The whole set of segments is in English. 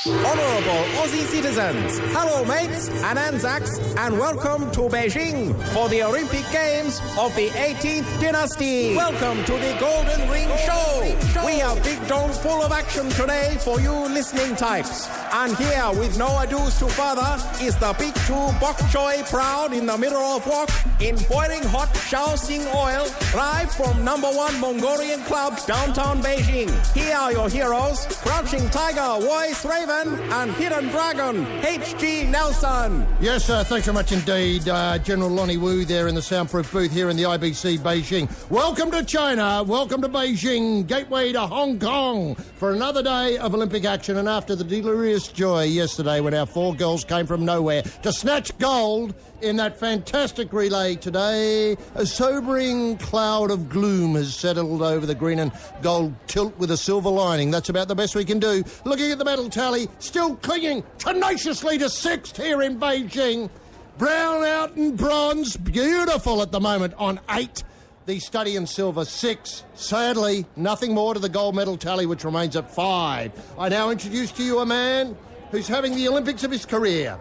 Honourable Aussie citizens, hello mates and Anzacs, and welcome to Beijing for the Olympic Games of the 18th Dynasty. Welcome to the Golden Ring Show. We have big dome full of action today for you listening types. And here, with no ado to further, is the Big Two Bok Choy proud in the middle of wok in boiling hot Shaoxing oil, live from #1 Mongolian Club, downtown Beijing. Here are your heroes, Crouching Tiger, Voice Raven, and Hidden Dragon, H.G. Nelson. Yes, thanks very much indeed, General Lonnie Wu there in the soundproof booth here in the IBC Beijing. Welcome to China, welcome to Beijing, gateway to Hong Kong for another day of Olympic action. And after the delirious joy yesterday when our 4 girls came from nowhere to snatch gold in that fantastic relay, today a sobering cloud of gloom has settled over the green and gold tilt with a silver lining. That's about the best we can do. Looking at the medal tally, still clinging tenaciously to 6th here in Beijing. Brown out and bronze, beautiful at the moment on 8. The study in silver, 6. Sadly, nothing more to the gold medal tally, which remains at 5. I now introduce to you a man who's having the Olympics of his career.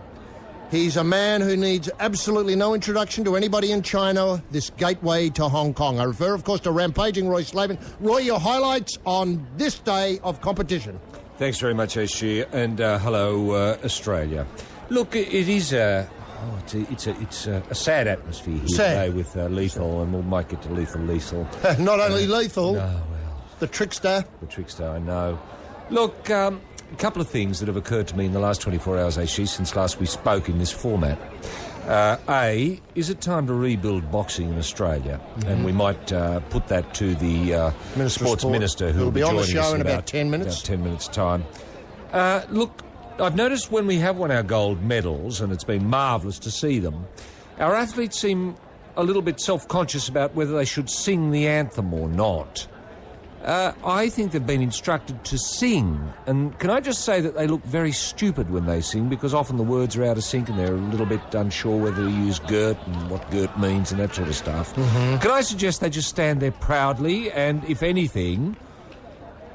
He's a man who needs absolutely no introduction to anybody in China, this gateway to Hong Kong. I refer, of course, to Rampaging Roy Slaven. Roy, your highlights on this day of competition. Thanks very much, HG, and hello, Australia. Look, it is it's a sad atmosphere here today with Lethal, and we might get to Lethal. Not only Lethal, no, well, the trickster. The trickster, I know. Look, a couple of things that have occurred to me in the last 24 hours, HG, since last we spoke in this format. A, is it time to rebuild boxing in Australia? Mm-hmm. And we might put that to the sports minister who will be on the joining us show in about 10 minutes. About 10 minutes' time. Look, I've noticed when we have won our gold medals, and it's been marvellous to see them, our athletes seem a little bit self-conscious about whether they should sing the anthem or not. I think they've been instructed to sing, and can I just say that they look very stupid when they sing, because often the words are out of sync and they're a little bit unsure whether to use girt and what girt means and that sort of stuff. Mm-hmm. Can I suggest they just stand there proudly and, if anything,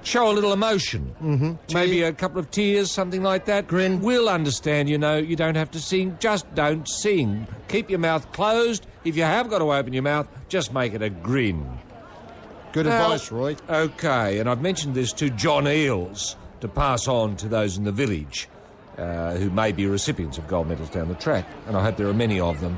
show a little emotion? Mm-hmm. Maybe a couple of tears, something like that. Grin. We'll understand, you know, you don't have to sing. Just don't sing. Keep your mouth closed. If you have got to open your mouth, just make it a grin. Good advice, Roy. OK, and I've mentioned this to John Eales to pass on to those in the village who may be recipients of gold medals down the track, and I hope there are many of them.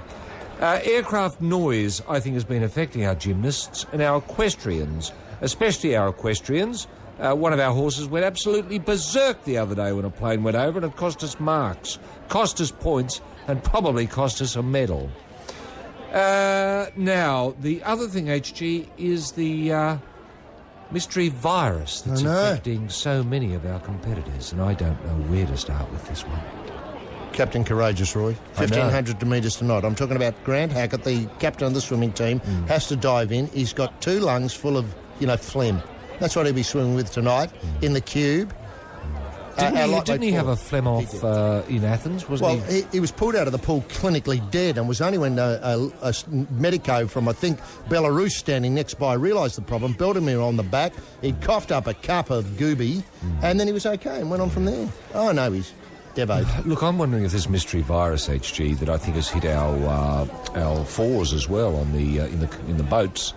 Aircraft noise, I think, has been affecting our gymnasts and our equestrians, especially our equestrians. One of our horses went absolutely berserk the other day when a plane went over, and it cost us marks, cost us points, and probably cost us a medal. Now, the other thing, HG, is the mystery virus that's affecting so many of our competitors, and I don't know where to start with this one. Captain Courageous, Roy. 1,500 metres to knot. I'm talking about Grant Hackett, the captain of the swimming team, has to dive in. He's got 2 lungs full of, phlegm. That's what he'll be swimming with tonight in the cube. Didn't he have a phlegm off in Athens, wasn't he? Well, he was pulled out of the pool clinically dead, and was only when a medico from, I think, Belarus standing next by realised the problem, belted him on the back. He coughed up a cup of gooby, and then he was OK and went on from there. Oh, no, he's devoted. Look, I'm wondering if this mystery virus, HG, that I think has hit our fours as well on the in the boats.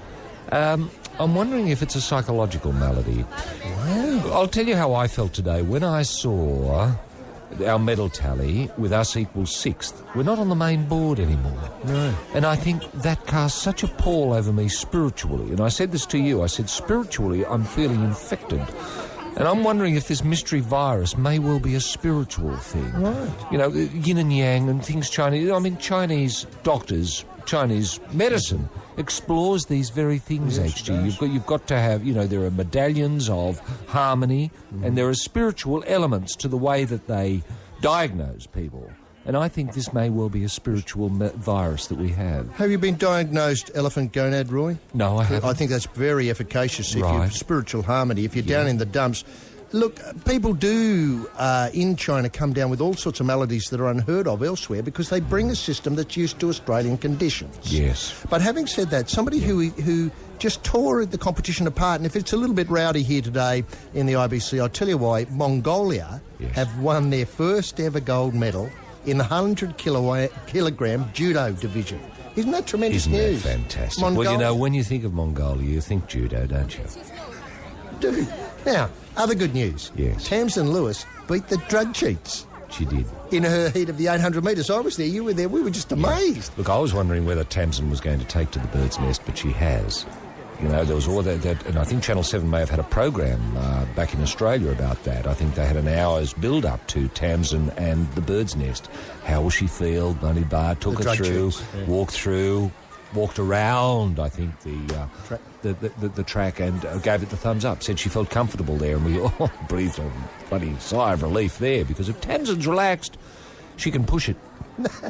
I'm wondering if it's a psychological malady. Wow. I'll tell you how I felt today when I saw our medal tally with us equals 6th. We're not on the main board anymore. No. And I think that casts such a pall over me spiritually. And I said this to you. I said, spiritually, I'm feeling infected. And I'm wondering if this mystery virus may well be a spiritual thing. Right. You know, yin and yang and things Chinese. I mean, Chinese doctors, Chinese medicine explores these very things, yes, HG. You've got to have, there are medallions of harmony, and there are spiritual elements to the way that they diagnose people. And I think this may well be a spiritual virus that we have. Have you been diagnosed elephant gonad, Roy? No, I haven't. I think that's very efficacious if you've spiritual harmony. If you're down in the dumps, Look, people do in China come down with all sorts of maladies that are unheard of elsewhere because they bring a system that's used to Australian conditions. Yes. But having said that, somebody who just tore the competition apart, and if it's a little bit rowdy here today in the IBC, I'll tell you why. Mongolia have won their first ever gold medal in the 100 kilogram judo division. Isn't that tremendous news? Isn't that fantastic? Well, you know, when you think of Mongolia, you think judo, don't you? Do. Now, other good news. Yes. Tamsin Lewis beat the drug cheats. She did. In her heat of the 800 metres. I was there, you were there, we were just amazed. Look, I was wondering whether Tamsin was going to take to the bird's nest, but she has. You know, there was all that, and I think Channel 7 may have had a program back in Australia about that. I think they had an hour's build-up to Tamsin and the bird's nest. How will she feel? Bunny Bar took her through, walked around, I think, the track and gave it the thumbs up, said she felt comfortable there, and we all breathed a bloody sigh of relief there, because if Tamsin's relaxed, she can push it.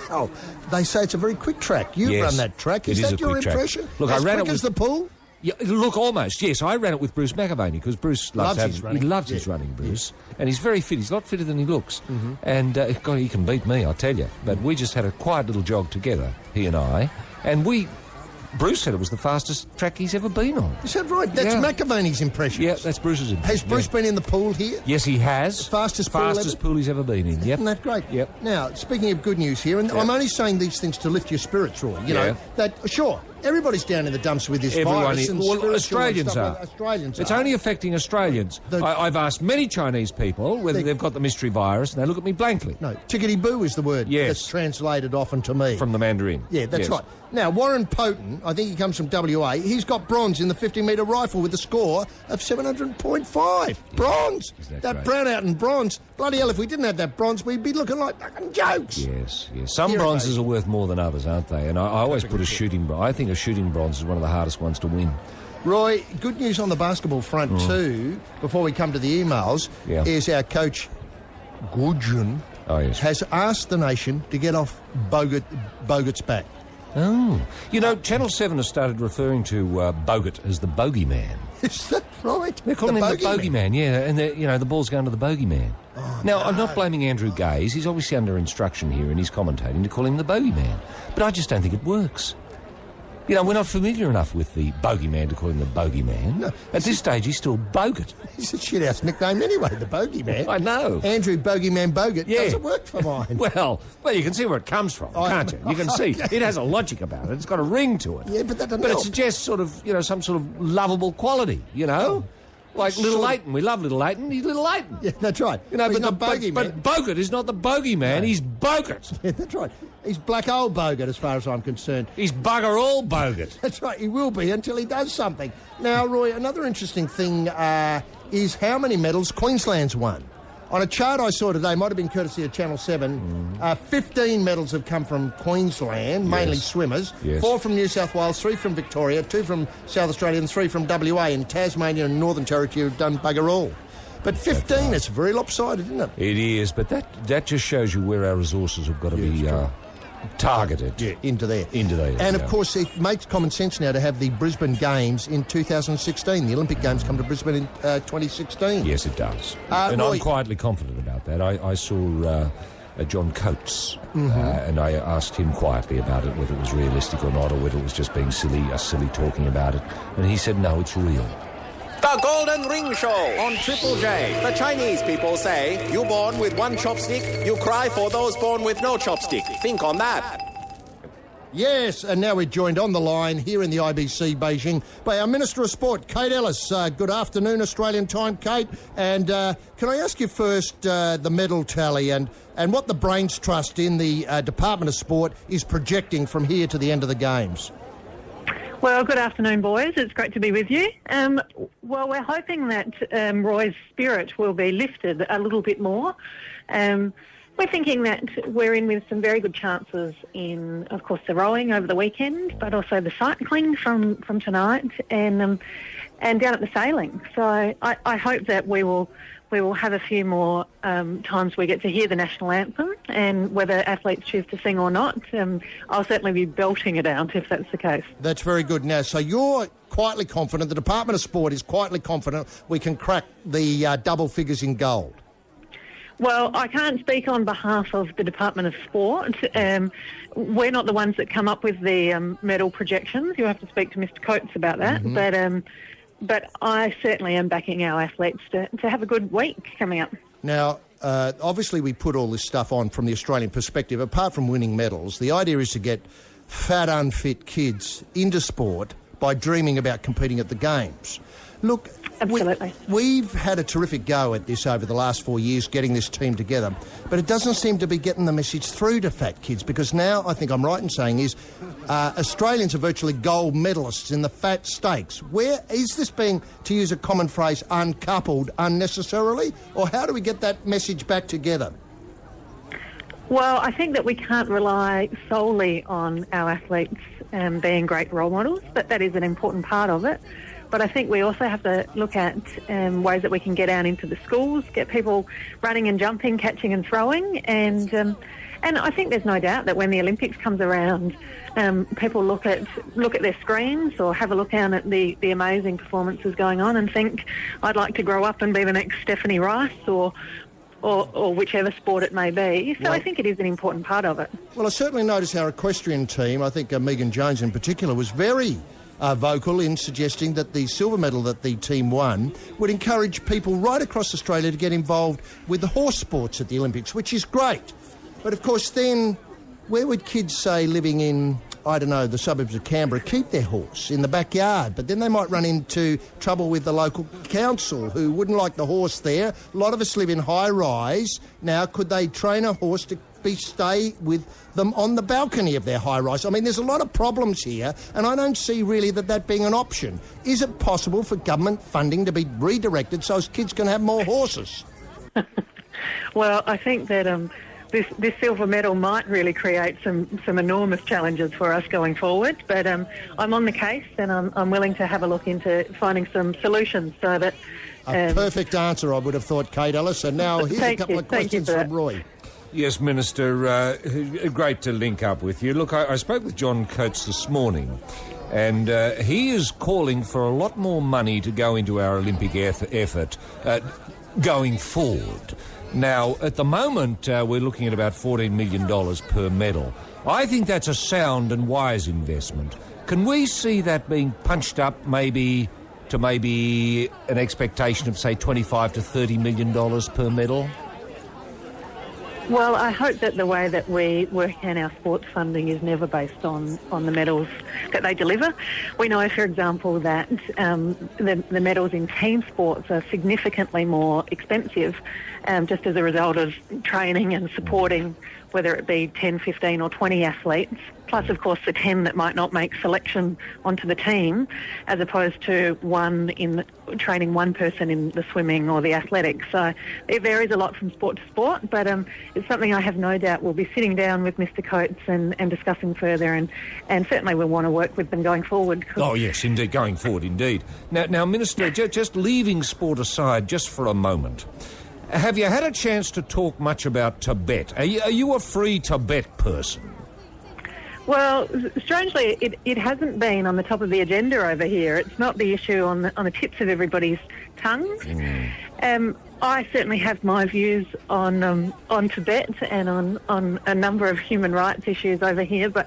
Now, they say it's a very quick track. You've run that track. Is that your impression? Look, as I ran quick it as the pool? Yeah, look, almost, yes. I ran it with Bruce McAvaney because Bruce loves his running. He loves his running, Bruce. And he's very fit. He's a lot fitter than he looks. Mm-hmm. And, God, he can beat me, I tell you. But we just had a quiet little jog together, he and I. And Bruce said it was the fastest track he's ever been on. Is that right? That's McAvaney's impression. Yeah, that's Bruce's impression. Has Bruce been in the pool here? Yes, he has. The fastest pool he's ever been in, yep. Isn't that great? Yep. Now, speaking of good news here, and I'm only saying these things to lift your spirits, Roy. You know, that, sure, everybody's down in the dumps with this virus. Australians are. It's only affecting Australians. I've asked many Chinese people whether they've got the mystery virus, and they look at me blankly. No, tickety-boo is the word that's translated often to me. From the Mandarin. Yeah, that's right. Now, Warren Poten, I think he comes from WA, he's got bronze in the 50-metre rifle with a score of 700.5. Bronze! That brownout in bronze. Bloody hell, if we didn't have that bronze, we'd be looking like fucking jokes. Yes. Some bronzes are worth more than others, aren't they? And I always put a shooting bronze. I think a shooting bronze is one of the hardest ones to win. Roy, good news on the basketball front too, before we come to the emails, is our coach, Gujun, has asked the nation to get off Bogut's back. Oh. You know, Channel 7 has started referring to Bogut as the Boogeyman. Is that right? They're calling him the Boogeyman, and the ball's going to the Boogeyman. I'm not blaming Andrew Gaze. He's obviously under instruction here and he's commentating to call him the Boogeyman. But I just don't think it works. You know, we're not familiar enough with the Bogeyman to call him the Bogeyman. No, at this stage, he's still Bogut. He's a shit-house nickname anyway, the Bogeyman. I know. Andrew Boogeyman Bogut doesn't work for mine. Well, you can see where it comes from, can't you? You can see. It has a logic about it. It's got a ring to it. Yeah, but that doesn't But it suggests sort of, some sort of lovable quality, Like Little Leighton. We love Little Leighton. He's Little Leighton. Yeah, that's right. But Bogut is not the Bogeyman. No. He's Bogut. Yeah, that's right. He's black old Bogut as far as I'm concerned. He's bugger all Bogut. That's right. He will be until he does something. Now, Roy, another interesting thing is how many medals Queensland's won. On a chart I saw today, might have been courtesy of Channel 7, 15 medals have come from Queensland, mainly swimmers, 4 from New South Wales, 3 from Victoria, 2 from South Australia and 3 from WA, and Tasmania and Northern Territory have done bugger all. But 15, it's very lopsided, isn't it? It is, but that just shows you where our resources have got to be targeted. Yeah, into there. And, of course, it makes common sense now to have the Brisbane Games in 2016. The Olympic Games come to Brisbane in 2016. Yes, it does. And I'm quietly confident about that. I saw John Coates, and I asked him quietly about it, whether it was realistic or not, or whether it was just being silly talking about it. And he said, no, it's real. The Golden Ring Show on Triple J. The Chinese people say, you born with one chopstick, you cry for those born with no chopstick. Think on that. Yes, and now we're joined on the line here in the IBC Beijing by our Minister of Sport, Kate Ellis. Good afternoon, Australian time, Kate. And can I ask you first the medal tally and what the Brains Trust in the Department of Sport is projecting from here to the end of the Games? Well, good afternoon, boys. It's great to be with you. Well, we're hoping that Roy's spirit will be lifted a little bit more. We're thinking that we're in with some very good chances in, of course, the rowing over the weekend, but also the cycling from tonight and down at the sailing. So I hope that we will we will have a few more times we get to hear the national anthem, and whether athletes choose to sing or not, I'll certainly be belting it out if that's the case. That's very good. Now, so you're quietly confident, the Department of Sport is quietly confident we can crack the double figures in gold. Well, I can't speak on behalf of the Department of Sport. We're not the ones that come up with the medal projections. You have to speak to Mr. Coates about that. Mm-hmm. But I certainly am backing our athletes to have a good week coming up. Now, obviously we put all this stuff on from the Australian perspective. Apart from winning medals, the idea is to get fat, unfit kids into sport by dreaming about competing at the Games. Look, absolutely. We've had a terrific go at this over the last 4 years, getting this team together, but it doesn't seem to be getting the message through to fat kids, because now, I think I'm right in saying, is Australians are virtually gold medalists in the fat stakes. Where is this being, to use a common phrase, uncoupled unnecessarily, or how do we get that message back together? Well, I think that we can't rely solely on our athletes being great role models, but that is an important part of it. But I think we also have to look at ways that we can get out into the schools, get people running and jumping, catching and throwing, and I think there's no doubt that when the Olympics comes around, people look at their screens or have a look down at the amazing performances going on and think, I'd like to grow up and be the next Stephanie Rice or whichever sport it may be. So I think it is an important part of it. Well, I certainly noticed our equestrian team, I think Megan Jones in particular, was very vocal in suggesting that the silver medal that the team won would encourage people right across Australia to get involved with the horse sports at the Olympics, which is great. But of course then, where would kids, say, living in, I don't know, the suburbs of Canberra, keep their horse? In the backyard. But then they might run into trouble with the local council, who wouldn't like the horse there. A lot of us live in high-rise. Now, could they train a horse to stay with them on the balcony of their high-rise? I mean, there's a lot of problems here, and I don't see really that being an option. Is it possible for government funding to be redirected so as kids can have more horses? Well, I think that this silver medal might really create some enormous challenges for us going forward, but I'm on the case, and I'm willing to have a look into finding some solutions so that... A perfect answer, I would have thought, Kate Ellis. And now here's a couple of questions from Roy. Yes, Minister, great to link up with you. Look, I spoke with John Coates this morning, and he is calling for a lot more money to go into our Olympic effort going forward. Now, at the moment, we're looking at about $14 million per medal. I think that's a sound and wise investment. Can we see that being punched up maybe an expectation of, say, $25 to $30 million per medal? Well, I hope that the way that we work in our sports funding is never based on the medals that they deliver. We know, for example, that the medals in team sports are significantly more expensive just as a result of training and supporting, whether it be 10, 15 or 20 athletes, plus, of course, the 10 that might not make selection onto the team, as opposed to training one person in the swimming or the athletics. So it varies a lot from sport to sport, but it's something I have no doubt we'll be sitting down with Mr. Coates and discussing further, and certainly we'll want to work with them going forward. Oh, yes, indeed, going forward, indeed. Now Minister, just leaving sport aside just for a moment, have you had a chance to talk much about Tibet? Are you a free Tibet person? Well, strangely, it hasn't been on the top of the agenda over here. It's not the issue on the tips of everybody's tongues. I certainly have my views on Tibet and on a number of human rights issues over here, but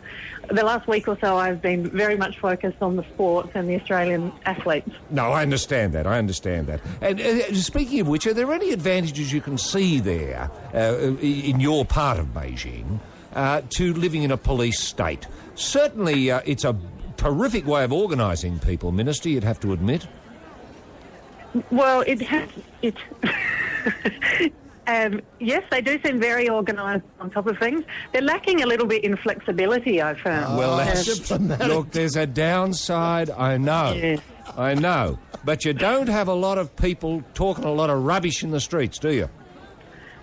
the last week or so I've been very much focused on the sport and the Australian athletes. No, I understand that. And speaking of which, are there any advantages you can see there in your part of Beijing to living in a police state? Certainly it's a terrific way of organising people, Minister, you'd have to admit. Well, yes, they do seem very organised on top of things. They're lacking a little bit in flexibility, I've found. Well, look, there's a downside, I know. Yes. I know. But you don't have a lot of people talking a lot of rubbish in the streets, do you?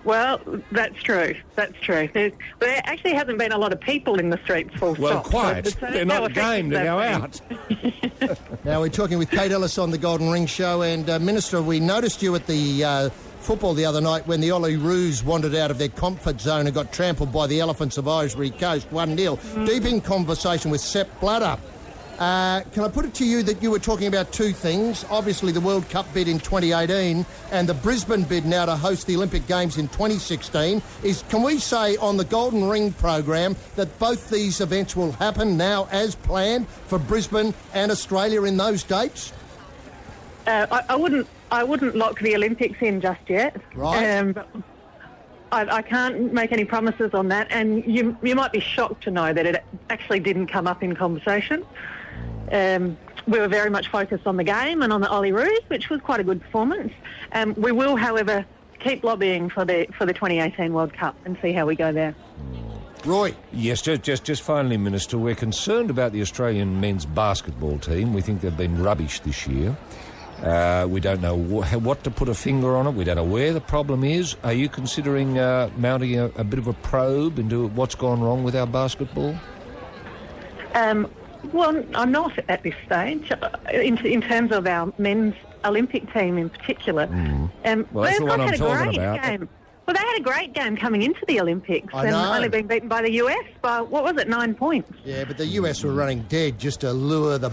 Well, that's true. There actually hasn't been a lot of people in the streets, full stop. Well, quite. So they're not game to go out. Now, we're talking with Kate Ellis on the Golden Ring Show, and Minister, we noticed you at the football the other night when the Ollie Roos wandered out of their comfort zone and got trampled by the Elephants of Ivory Coast 1-0. Deep in conversation with Sepp Blatter. Can I put it to you that you were talking about two things? Obviously the World Cup bid in 2018 and the Brisbane bid now to host the Olympic Games in 2016. Can we say on the Golden Ring program that both these events will happen now as planned for Brisbane and Australia in those dates? I wouldn't lock the Olympics in just yet. Right. But I can't make any promises on that, and you might be shocked to know that it actually didn't come up in conversation. We were very much focused on the game and on the Ollie Roos, which was quite a good performance. We will, however, keep lobbying for the 2018 World Cup and see how we go there. Roy? Yes, just finally, Minister, we're concerned about the Australian men's basketball team. We think they've been rubbish this year. We don't know what to put a finger on it. We don't know where the problem is. Are you considering mounting a bit of a probe into what's gone wrong with our basketball? Well, I'm not at this stage. In terms of our men's Olympic team in particular. Well, that's the one I'm talking about. Game. Well, they had a great game coming into the Olympics and only being beaten by the US by, what was it, 9 points? Yeah, but the US were running dead just to lure the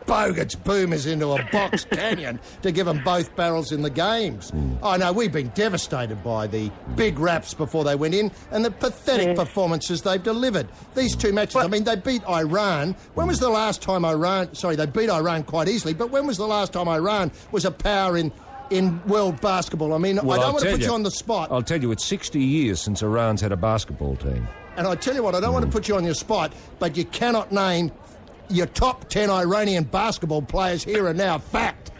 Bogut's boomers into a box canyon to give them both barrels in the games. I know, we've been devastated by the big raps before they went in and the pathetic performances they've delivered. These two matches, I mean, they beat Iran. When was the last time they beat Iran quite easily, but when was the last time Iran was a power in world basketball? I mean, I don't want to put you on the spot. I'll tell you, it's 60 years since Iran's had a basketball team. And I tell you what, I don't want to put you on your spot, but you cannot name your top 10 Iranian basketball players here and now. Fact.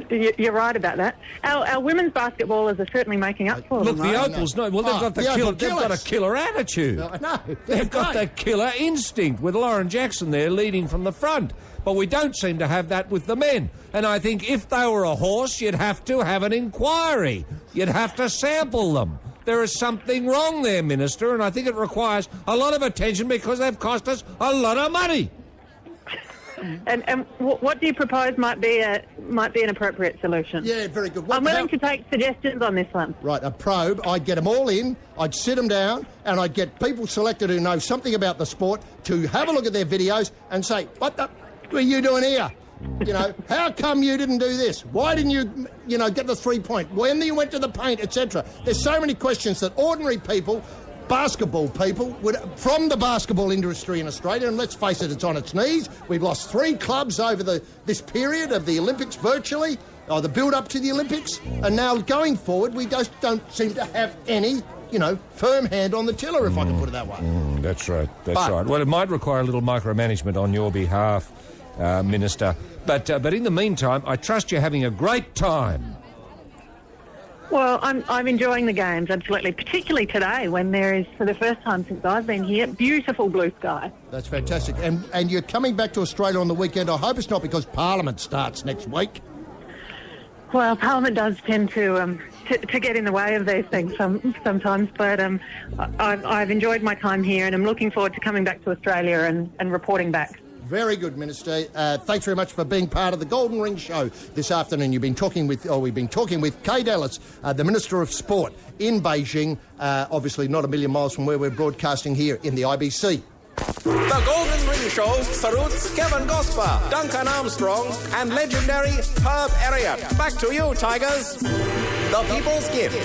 You're right about that. Our women's basketballers are certainly making up for them. Look, the Opals, no. Well, they've got a killer attitude. I know. They've got that killer instinct with Lauren Jackson there leading from the front. But we don't seem to have that with the men. And I think if they were a horse, you'd have to have an inquiry. You'd have to sample them. There is something wrong there, Minister, and I think it requires a lot of attention because they've cost us a lot of money. And what do you propose might be an appropriate solution? Yeah, very good. I'm willing to take suggestions on this one. Right, a probe. I'd get them all in, I'd sit them down, and I'd get people selected who know something about the sport to have a look at their videos and say, what are you doing here? You know, how come you didn't do this? Why didn't you get the 3-point? When you went to the paint, etc. There's so many questions that ordinary people, basketball people, from the basketball industry in Australia, and let's face it, it's on its knees. We've lost 3 clubs over this period of the Olympics virtually, or the build-up to the Olympics, and now going forward, we just don't seem to have any firm hand on the tiller, if I can put it that way. That's right. Right. Well, it might require a little micromanagement on your behalf, Minister. But in the meantime, I trust you're having a great time. Well, I'm enjoying the games, absolutely, particularly today when there is, for the first time since I've been here, beautiful blue sky. That's fantastic. And you're coming back to Australia on the weekend. I hope it's not because Parliament starts next week. Well, Parliament does tend to get in the way of these things sometimes, but I've enjoyed my time here and I'm looking forward to coming back to Australia and reporting back. Very good, Minister. Thanks very much for being part of the Golden Ring Show this afternoon. We've been talking with Kate Ellis, the Minister of Sport in Beijing, obviously not a million miles from where we're broadcasting here in the IBC. The Golden Ring Show salutes Kevin Gosper, Duncan Armstrong, and legendary Herb Elliott. Back to you, Tigers. The People's Gift.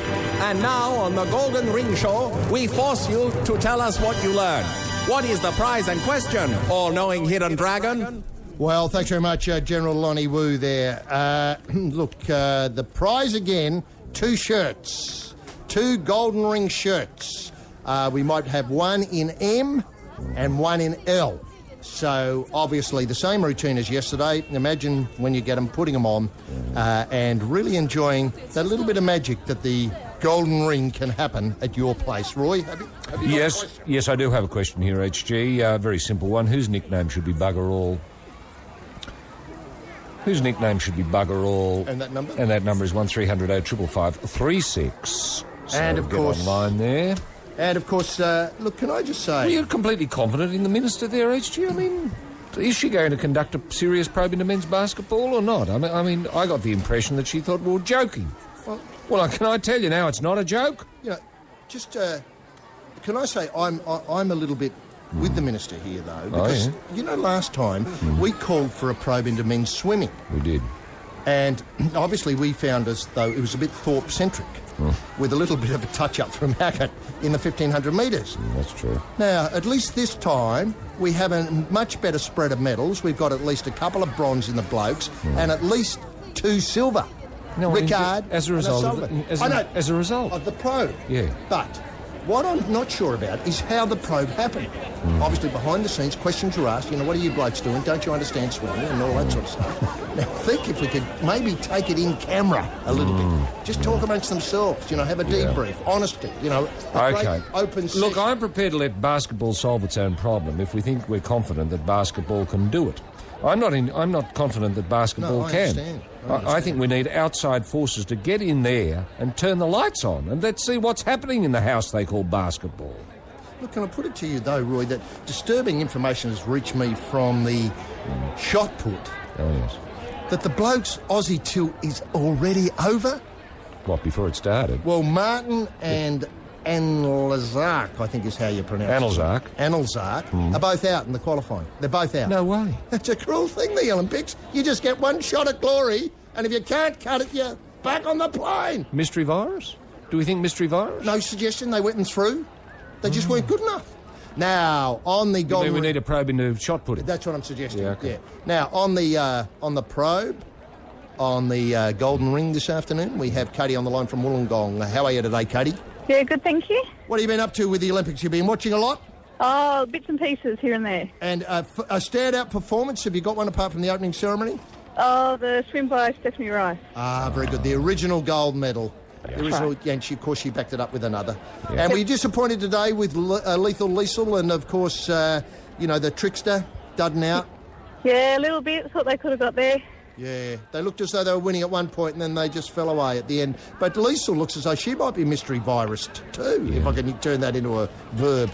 And now on the Golden Ring Show, we force you to tell us what you learned. What is the prize and question, all-knowing hidden dragon? Well, thanks very much, General Lonnie Wu there. Look, the prize again, 2 shirts. 2 Golden Ring shirts. We might have one in M and one in L. So, obviously, the same routine as yesterday. Imagine when you get them, putting them on, and really enjoying that little bit of magic that the Golden Ring can happen at your place. Roy, have you Yes, I do have a question here, HG. Very simple one. Whose nickname should be Bugger All? Whose nickname should be Bugger All? And that number? And that number is 1300 555 36. So and of course, online there. And of course, look, can I just say... Well, you're completely confident in the Minister there, HG. I mean, is she going to conduct a serious probe into men's basketball or not? I mean, I got the impression that she thought we were joking. Well, Well, can I tell you now, it's not a joke? You know, just can I say I'm a little bit with the minister here though, because you know last time we called for a probe into men's swimming. We did. And obviously we found as though it was a bit Thorpe-centric, with a little bit of a touch-up from Hackett in the 1,500 metres. That's true. Now, at least this time, we have a much better spread of medals. We've got at least a couple of bronze in the blokes and at least 2 silver. No, Ricard, as a result of as a result of the probe. Yeah. But what I'm not sure about is how the probe happened. Obviously, behind the scenes, questions are asked, you know, what are you blokes doing? Don't you understand swimming? And all that sort of stuff. Now, think if we could maybe take it in camera a little bit. Just talk amongst themselves, you know, have a debrief, honesty, you know. Okay. Open session. Look, I'm prepared to let basketball solve its own problem if we think we're confident that basketball can do it. I'm not confident that basketball can. Understand. I think we need outside forces to get in there and turn the lights on, and let's see what's happening in the house they call basketball. Look, can I put it to you, though, Roy, that disturbing information has reached me from the shot put Oh, yes. that the blokes Aussie tilt is already over. What, before it started? Well, Martin and Anelzak, I think is how you pronounce it. Anelzak are both out in the qualifying. They're both out. No way. That's a cruel thing, the Olympics. You just get one shot at glory, and if you can't cut it, you're back on the plane. Mystery virus? Do we think mystery virus? No suggestion. They went and through. They just weren't good enough. Now, on the golden... We need a probe into shot putting. That's what I'm suggesting. Yeah, okay. Now, on the probe, on the golden ring this afternoon, we have Katie on the line from Wollongong. How are you today, Katie? Yeah, good, thank you. What have you been up to with the Olympics? You've been watching a lot? Oh, bits and pieces here and there. And a standout performance, have you got one apart from the opening ceremony? Oh, the swim by Stephanie Rice. Ah, very good. The original gold medal. The original, and of course, she backed it up with another. Yeah. And were you disappointed today with Lethal Liesel and, of course, the trickster, Dudden out? Yeah, a little bit. Thought they could have got there. Yeah, they looked as though they were winning at one point and then they just fell away at the end. But Liesel looks as though she might be mystery virused too, if I can turn that into a verb.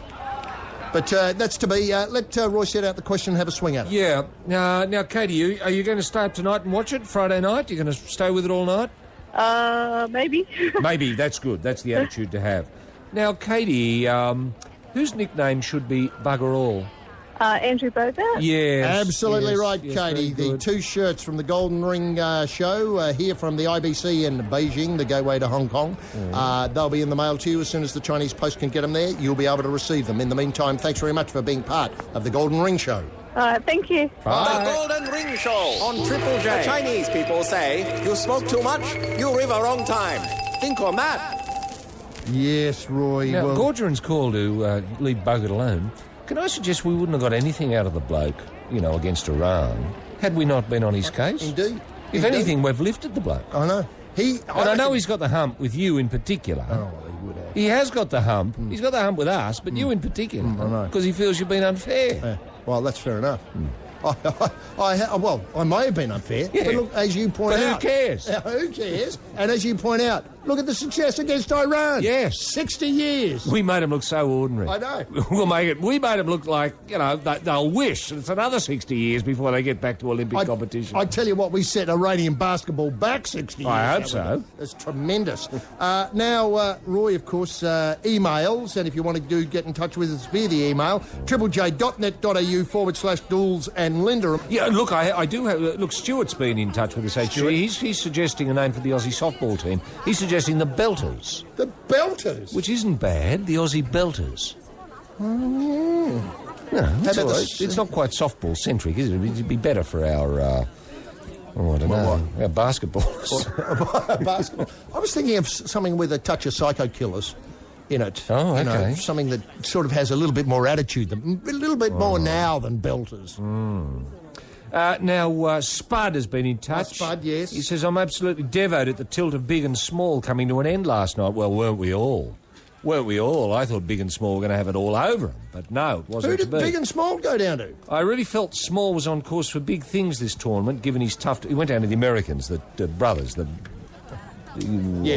But that's to be. Let Roy set out the question and have a swing at it. Yeah. Now, Katie, are you going to stay up tonight and watch it Friday night? You're going to stay with it all night? Maybe. Maybe, that's good. That's the attitude to have. Now, Katie, whose nickname should be Bugger All? Andrew Bogut? Yes. Absolutely right, yes, Katie. The 2 shirts from the Golden Ring show here from the IBC in Beijing, the gateway to Hong Kong. They'll be in the mail to you as soon as the Chinese post can get them there. You'll be able to receive them. In the meantime, thanks very much for being part of the Golden Ring show. Thank you. The Golden Ring Show on Triple J. The Chinese people say, you smoke too much, you live a wrong time. Think on that. Yes, Roy. Now, Gorgeron's call to leave Bogut alone. Can I suggest we wouldn't have got anything out of the bloke, against Iran, had we not been on his case? Indeed. If anything, we've lifted the bloke. I know. I know he's got the hump with you in particular. Oh, well, he would have. He has got the hump. He's got the hump with us, but you in particular. I know. Because he feels you've been unfair. Yeah. Well, that's fair enough. I may have been unfair, but look, as you point out... But who cares? Who cares? And as you point out, look at the success against Iran. Yes. 60 years. We made him look so ordinary. I know. We made him look like, they'll wish it's another 60 years before they get back to Olympic competition. I tell you what, we set Iranian basketball back 60 years. I hope so. That's tremendous. Now, Roy, of course, emails, and if you want to get in touch with us via the email, triplej.net.au/Dools and Linda. Yeah, look, I do have... Look, Stuart's been in touch with us, actually. He's suggesting a name for the Aussie softball team. He's suggesting the Belters. The Belters? Which isn't bad, the Aussie Belters. Oh, yeah. No, it's all right. It's not quite softball-centric, is it? It'd be better for our... I don't know. Our basketballers. Basketball. I was thinking of something with a touch of Psycho Killers in it. Oh, okay. Something that sort of has a little bit more attitude, a little bit more now than Belters. Now, Spud has been in touch. Spud, yes. He says, I'm absolutely devoted at the tilt of Big and Small coming to an end last night. Well, weren't we all? I thought Big and Small were going to have it all over them, but no, it wasn't. Who did Big and Small go down to? I really felt Small was on course for big things this tournament, given his tough... He went down to the Americans, the brothers, Yeah,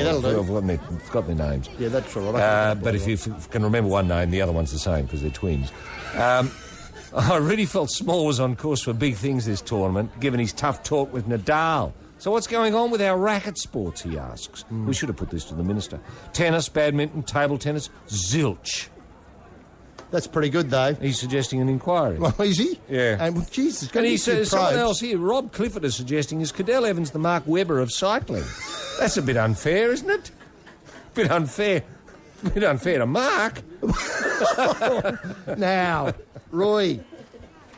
that'll do. I've forgotten their names. Yeah, that's all right. But if you can remember one name, the other one's the same, because they're twins. I really felt Small was on course for big things this tournament, given his tough talk with Nadal So what's going on with our racket sports, he asks. We should have put this to the Minister. Tennis, badminton, table tennis, zilch. That's pretty good, though. He's suggesting an inquiry. Well, is he? Yeah. And, well, Jesus, And going to he be says, someone else here, Rob Clifford is suggesting, is Cadell Evans the Mark Webber of cycling? That's a bit unfair, isn't it? Bit unfair to Mark. Now, Roy,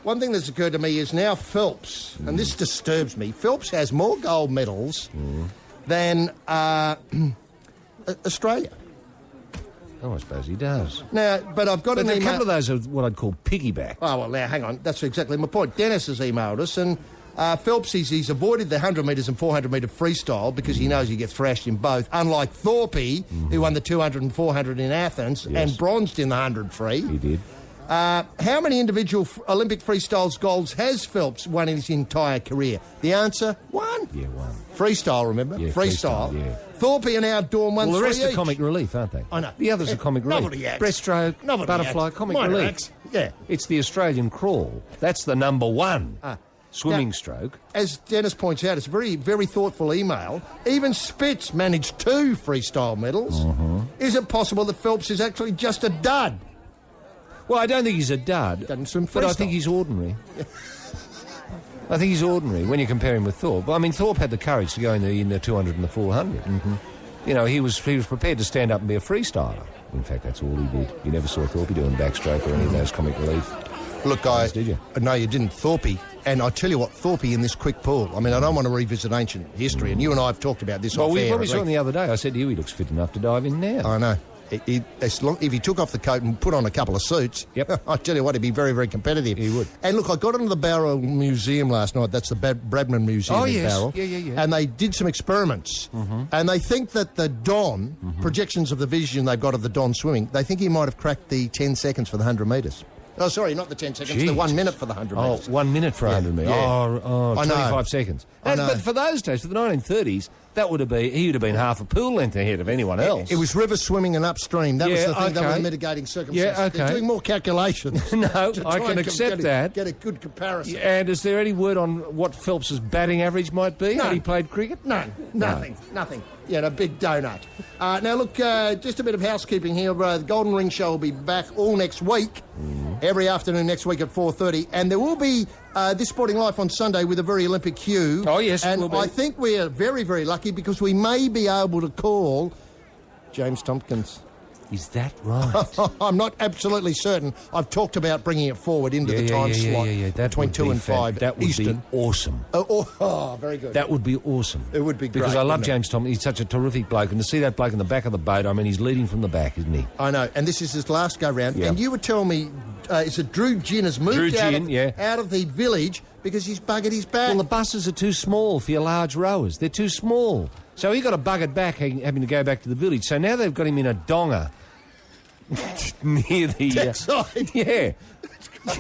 one thing that's occurred to me is now Phelps, and this disturbs me, Phelps has more gold medals than Australia. Oh, I suppose he does. Now, but I've got But an a email... couple of those are what I'd call piggyback. Oh, well, now, hang on. That's exactly my point. Dennis has emailed us, and Phelps, he's avoided the 100 metres and 400 metre freestyle because he knows he gets thrashed in both, unlike Thorpe, who won the 200 and 400 in Athens and bronzed in the 100 free. He did. How many individual Olympic freestyles golds has Phelps won in his entire career? The answer, 1. Yeah, one. Freestyle, remember? Yeah, freestyle. yeah. Thorpe and outdoor won Well, the 3 rest each. are comic relief, aren't they? I know. The others are comic relief. Nobody acts. Breaststroke, Nobody butterfly, acts. comic Minor relief. acts. Yeah. It's the Australian crawl. That's the number one swimming Now, stroke. As Dennis points out, it's a very, very thoughtful email. Even Spitz managed 2 freestyle medals. Is it possible that Phelps is actually just a dud? Well, I don't think he's a dud, Doesn't swim but I freestyle. think he's ordinary. I think he's ordinary when you compare him with Thorpe. I mean, Thorpe had the courage to go in the 200 and the 400. You know, he was prepared to stand up and be a freestyler. In fact, that's all he did. You never saw Thorpe doing backstroke or any of those comic relief. Look, Did you? No, you didn't. Thorpe. And I tell you what, Thorpe in this quick pool, I mean, I don't want to revisit ancient history, and you and I have talked about this Well, off air. when we saw him the other day, I said to you, he looks fit enough to dive in now. I know. If he took off the coat and put on a couple of suits, Yep. I tell you what, he'd be very, very competitive. He would. And look, I got into the Barrow Museum last night. That's the Bradman Museum Oh, in yes. Barrow. Yeah. And they did some experiments. And they think that the Don, projections of the vision they've got of the Don swimming, they think he might have cracked the 10 seconds for the 100 metres. Oh, sorry, not the 10 seconds, the Jesus. 1 minute for the 100 Oh, metres. 1 minute for 100 metres. yeah. Oh, I know. 25 seconds. I know. But for those days, for the 1930s, he would have been half a pool length ahead of anyone else. It was river swimming and upstream. That was Yeah, the thing. That okay. were mitigating circumstances. Yeah, okay. They're doing more calculations. No, to I try can and accept that. Get a good comparison. And is there any word on what Phelps's batting average might be? No. Had he played cricket? None. Nothing. Yeah, a big donut. Now, look, just a bit of housekeeping here. The Golden Ring Show will be back all next week, every afternoon next week at 4:30. And there will be This Sporting Life on Sunday with a very Olympic hue. Oh, yes, and will be. I think we're very, very lucky because we may be able to call James Tompkins. Is that right? I'm not absolutely certain. I've talked about bringing it forward into the time slot That between would 2 be and 5 That would Eastern. be awesome. Oh, very good. That would be awesome. It would be great. Because I love wouldn't it? James Thompson. He's such a terrific bloke. And to see that bloke in the back of the boat, I mean, he's leading from the back, isn't he? I know, and this is his last go-round. Yeah. And you would tell me, is it Drew Ginn has moved Drew out, Ginn, out of the village because he's buggered his back? Well, the buses are too small for your large rowers. They're too small. So he got a buggered back having to go back to the village. So now they've got him in a donga near the... Backside. Yeah.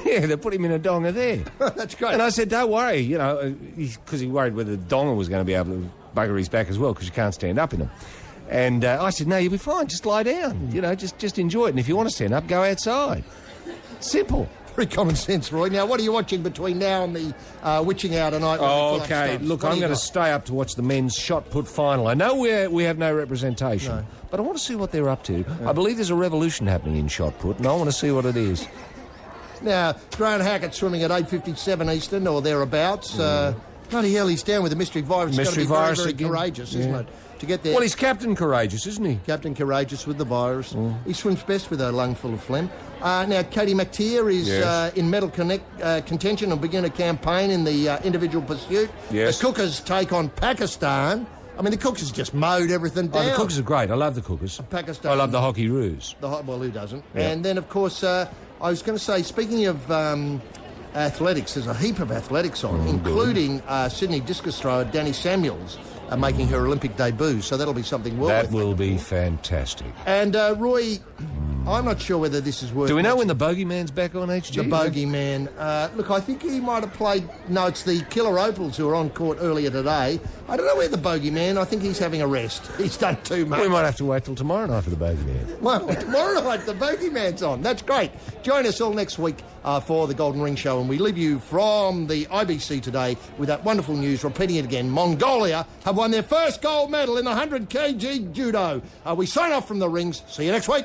Yeah, they put him in a donga there. That's great. And I said, don't worry, you know, because he worried whether the donga was going to be able to bugger his back as well because you can't stand up in them. And I said, no, you'll be fine. Just lie down. You know, just enjoy it. And if you want to stand up, go outside. Simple. Very common sense, Roy. Now, what are you watching between now and the witching hour tonight? when the club Okay, starts? look, What I'm do you going to got? stay up to watch the men's shot put final. I know we have no representation, but I want to see what they're up to. I believe there's a revolution happening in shot put, and I want to see what it is. Now, Grant Hackett swimming at 8:57 Eastern or thereabouts. Bloody hell, he's down with the mystery virus. Mystery it's got to be virus very, again. very courageous, isn't it, to get there. Well, he's Captain Courageous, isn't he? Captain Courageous with the virus. He swims best with a lung full of phlegm. Now, Katie McTeer is Yes. in medal contention and begin a campaign in the individual pursuit. Yes. The Cookers take on Pakistan. I mean, the Cookers just mowed everything down. Oh, the Cookers are great. I love the Cookers. Pakistan. I love the Hockey Roos. Well, who doesn't? Yeah. And then, of course, I was going to say, speaking of athletics, there's a heap of athletics on, including Sydney discus thrower Danny Samuels making her Olympic debut. So that'll be something well That worth will looking be for. fantastic. And Roy, I'm not sure whether this is worth... Do we know when the Bogeyman's back on HG? The Boogeyman. Look, I think he might have played... No, it's the Killer Opals who were on court earlier today. I don't know where the Boogeyman... I think he's having a rest. He's done too much. We might have to wait till tomorrow night for the Bogeyman. Well, tomorrow night the Bogeyman's on. That's great. Join us all next week for the Golden Ring Show, and we leave you from the IBC today with that wonderful news. Repeating it again, Mongolia have won their first gold medal in the 100 kg judo. We sign off from the rings. See you next week.